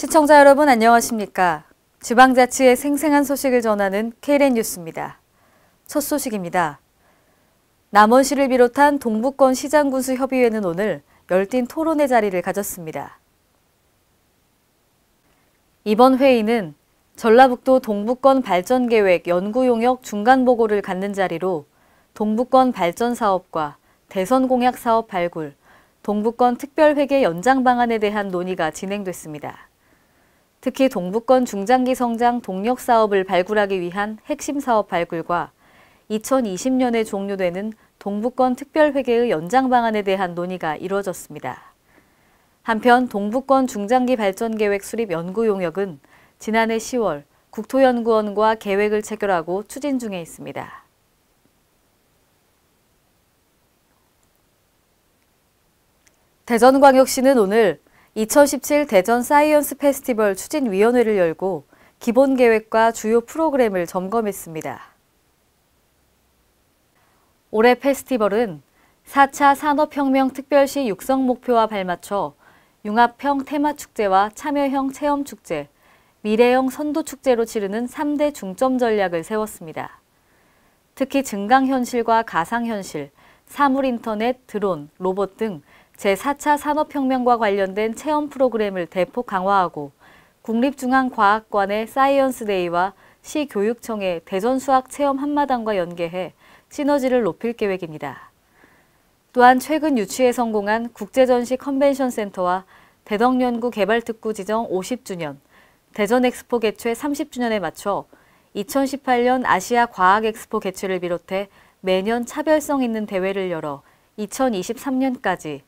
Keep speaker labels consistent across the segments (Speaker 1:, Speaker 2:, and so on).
Speaker 1: 시청자 여러분 안녕하십니까? 지방자치의 생생한 소식을 전하는 K랜 뉴스입니다. 첫 소식입니다. 남원시를 비롯한 동북권 시장군수협의회는 오늘 열띤 토론회 자리를 가졌습니다. 이번 회의는 전라북도 동북권 발전계획 연구용역 중간보고를 갖는 자리로 동북권 발전사업과 대선공약 사업 발굴, 동북권 특별회계 연장 방안에 대한 논의가 진행됐습니다. 특히 동북권 중장기 성장 동력 사업을 발굴하기 위한 핵심 사업 발굴과 2020년에 종료되는 동북권 특별회계의 연장 방안에 대한 논의가 이루어졌습니다. 한편 동북권 중장기 발전계획 수립 연구 용역은 지난해 10월 국토연구원과 계획을 체결하고 추진 중에 있습니다. 대전광역시는 오늘 2017 대전 사이언스 페스티벌 추진위원회를 열고 기본 계획과 주요 프로그램을 점검했습니다. 올해 페스티벌은 4차 산업혁명 특별시 육성 목표와 발맞춰 융합형 테마축제와 참여형 체험축제, 미래형 선도축제로 치르는 3대 중점 전략을 세웠습니다. 특히 증강현실과 가상현실, 사물인터넷, 드론, 로봇 등 제4차 산업혁명과 관련된 체험 프로그램을 대폭 강화하고 국립중앙과학관의 사이언스데이와 시교육청의 대전수학체험 한마당과 연계해 시너지를 높일 계획입니다. 또한 최근 유치에 성공한 국제전시 컨벤션센터와 대덕연구개발특구 지정 50주년, 대전엑스포 개최 30주년에 맞춰 2018년 아시아 과학엑스포 개최를 비롯해 매년 차별성 있는 대회를 열어 2023년까지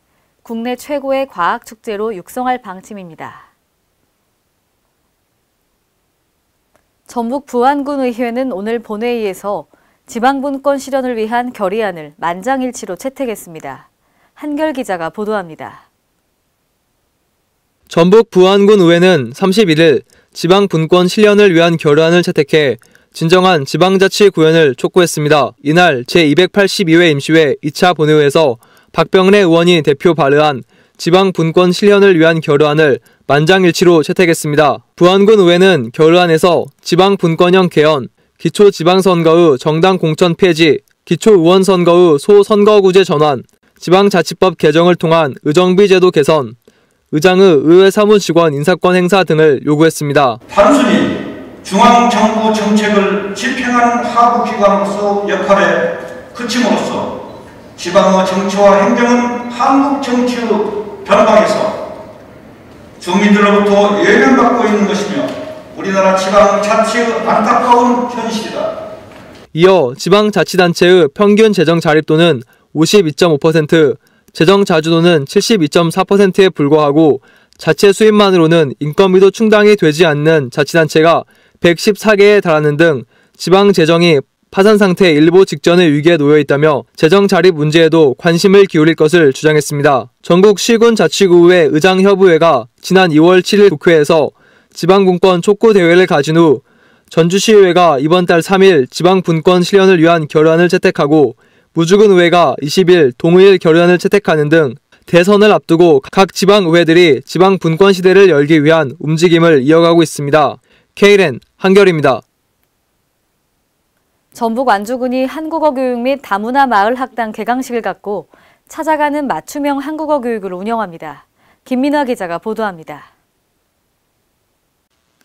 Speaker 1: 국내 최고의 과학축제로 육성할 방침입니다. 전북 부안군의회는 오늘 본회의에서 지방분권 실현을 위한 결의안을 만장일치로 채택했습니다. 한결 기자가 보도합니다.
Speaker 2: 전북 부안군의회는 31일 지방분권 실현을 위한 결의안을 채택해 진정한 지방자치 구현을 촉구했습니다. 이날 제282회 임시회 2차 본회의에서 박병래 의원이 대표 발의한 지방분권 실현을 위한 결의안을 만장일치로 채택했습니다. 부안군 의회는 결의안에서 지방분권형 개헌, 기초지방선거의 정당 공천 폐지, 기초의원선거의 소선거구제 전환, 지방자치법 개정을 통한 의정비 제도 개선, 의장의 의회 사무직원 인사권 행사 등을 요구했습니다.
Speaker 3: 단순히 중앙정부 정책을 집행하는 하부기관으로서 역할에 그침으로써 지방의 정치와 행정은 한국 정치의 변방에서 주민들로부터 외면받고 있는 것이며 우리나라 지방자치의 안타까운 현실이다.
Speaker 2: 이어 지방자치단체의 평균 재정 자립도는 52.5%, 재정 자주도는 72.4%에 불과하고 자체 수입만으로는 인건비도 충당이 되지 않는 자치단체가 114개에 달하는 등 지방 재정이 파산 상태 일보 직전의 위기에 놓여 있다며 재정 자립 문제에도 관심을 기울일 것을 주장했습니다. 전국 시군자치구의회 의장협의회가 지난 2월 7일 국회에서 지방분권 촉구 대회를 가진 후 전주시의회가 이번 달 3일 지방분권 실현을 위한 결의안을 채택하고 무주군의회가 20일 동의일 결의안을 채택하는 등 대선을 앞두고 각 지방의회들이 지방분권 시대를 열기 위한 움직임을 이어가고 있습니다. K랜 한결입니다.
Speaker 1: 전북 완주군이 한국어 교육 및 다문화 마을 학당 개강식을 갖고 찾아가는 맞춤형 한국어 교육을 운영합니다. 김민화 기자가 보도합니다.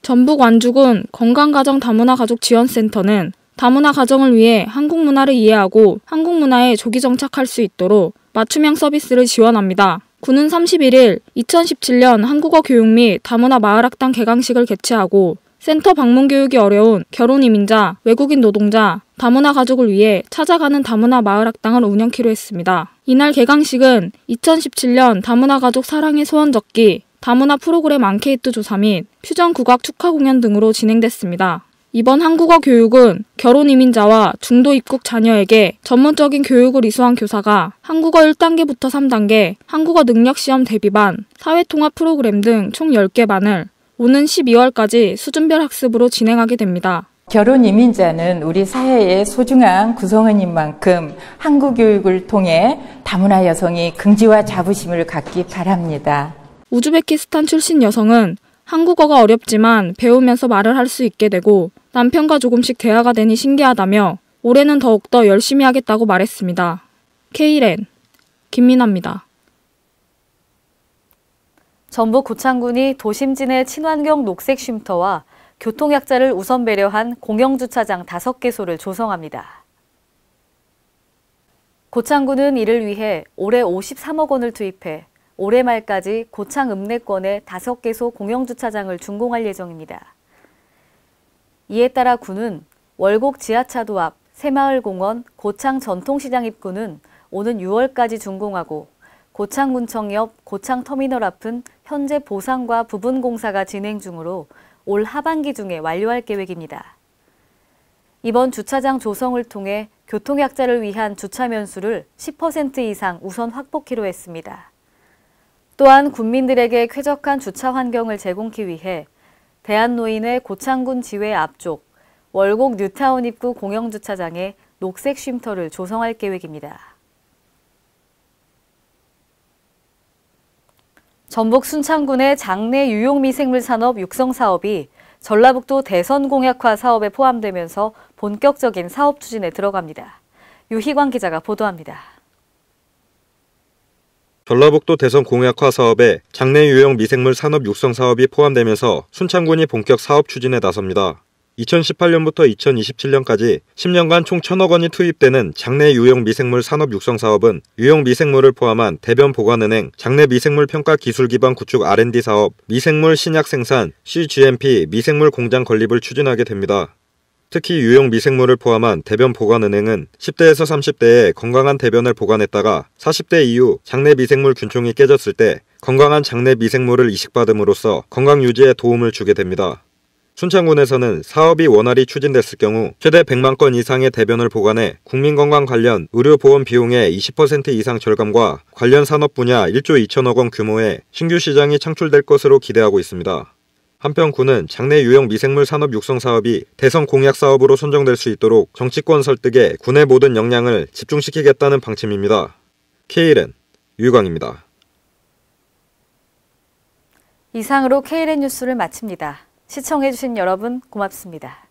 Speaker 4: 전북 완주군 건강가정 다문화 가족 지원센터는 다문화 가정을 위해 한국 문화를 이해하고 한국 문화에 조기 정착할 수 있도록 맞춤형 서비스를 지원합니다. 군은 31일 2017년 한국어 교육 및 다문화 마을 학당 개강식을 개최하고 센터 방문 교육이 어려운 결혼 이민자, 외국인 노동자, 다문화 가족을 위해 찾아가는 다문화 마을 학당을 운영키로 했습니다. 이날 개강식은 2017년 다문화 가족 사랑의 소원 적기, 다문화 프로그램 앙케이트 조사 및 퓨전 국악 축하 공연 등으로 진행됐습니다. 이번 한국어 교육은 결혼 이민자와 중도 입국 자녀에게 전문적인 교육을 이수한 교사가 한국어 1단계부터 3단계, 한국어 능력시험 대비반, 사회통합 프로그램 등 총 10개 반을 오는 12월까지 수준별 학습으로 진행하게 됩니다.
Speaker 5: 결혼 이민자는 우리 사회의 소중한 구성원인 만큼 한국 교육을 통해 다문화 여성이 긍지와 자부심을 갖기 바랍니다.
Speaker 4: 우즈베키스탄 출신 여성은 한국어가 어렵지만 배우면서 말을 할 수 있게 되고 남편과 조금씩 대화가 되니 신기하다며 올해는 더욱더 열심히 하겠다고 말했습니다. K랜 김민아입니다.
Speaker 1: 전북 고창군이 도심진의 친환경 녹색 쉼터와 교통약자를 우선 배려한 공영주차장 5개소를 조성합니다. 고창군은 이를 위해 올해 53억 원을 투입해 올해 말까지 고창 읍내권에 5개소 공영주차장을 준공할 예정입니다. 이에 따라 군은 월곡 지하차도 앞 새마을공원 고창 전통시장 입구는 오는 6월까지 준공하고 고창군청 옆 고창터미널 앞은 현재 보상과 부분 공사가 진행 중으로 올 하반기 중에 완료할 계획입니다. 이번 주차장 조성을 통해 교통약자를 위한 주차 면수를 10% 이상 우선 확보키로 했습니다. 또한 군민들에게 쾌적한 주차 환경을 제공하기 위해 대한노인회 고창군 지회 앞쪽 월곡 뉴타운 입구 공영주차장에 녹색 쉼터를 조성할 계획입니다. 전북 순창군의 장내 유용미생물 산업 육성 사업이 전라북도 대선 공약화 사업에 포함되면서 본격적인 사업 추진에 들어갑니다. 유희광 기자가 보도합니다.
Speaker 6: 전라북도 대선 공약화 사업에 장내 유용 미생물 산업 육성 사업이 포함되면서 순창군이 본격 사업 추진에 나섭니다. 2018년부터 2027년까지 10년간 총 1,000억 원이 투입되는 장내 유용 미생물 산업 육성 사업은 유용 미생물을 포함한 대변 보관은행, 장내 미생물 평가 기술 기반 구축 R&D 사업, 미생물 신약 생산, CGMP 미생물 공장 건립을 추진하게 됩니다. 특히 유용 미생물을 포함한 대변 보관은행은 10대에서 30대에 건강한 대변을 보관했다가 40대 이후 장내 미생물 균총이 깨졌을 때 건강한 장내 미생물을 이식받음으로써 건강 유지에 도움을 주게 됩니다. 순창군에서는 사업이 원활히 추진됐을 경우 최대 100만 건 이상의 대변을 보관해 국민건강 관련 의료보험 비용의 20% 이상 절감과 관련 산업 분야 1조 2천억 원 규모의 신규 시장이 창출될 것으로 기대하고 있습니다. 한편 군은 장내 유용 미생물 산업 육성 사업이 대선 공약 사업으로 선정될 수 있도록 정치권 설득에 군의 모든 역량을 집중시키겠다는 방침입니다. K랜 유희광입니다.
Speaker 1: 이상으로 K랜 뉴스를 마칩니다. 시청해주신 여러분 고맙습니다.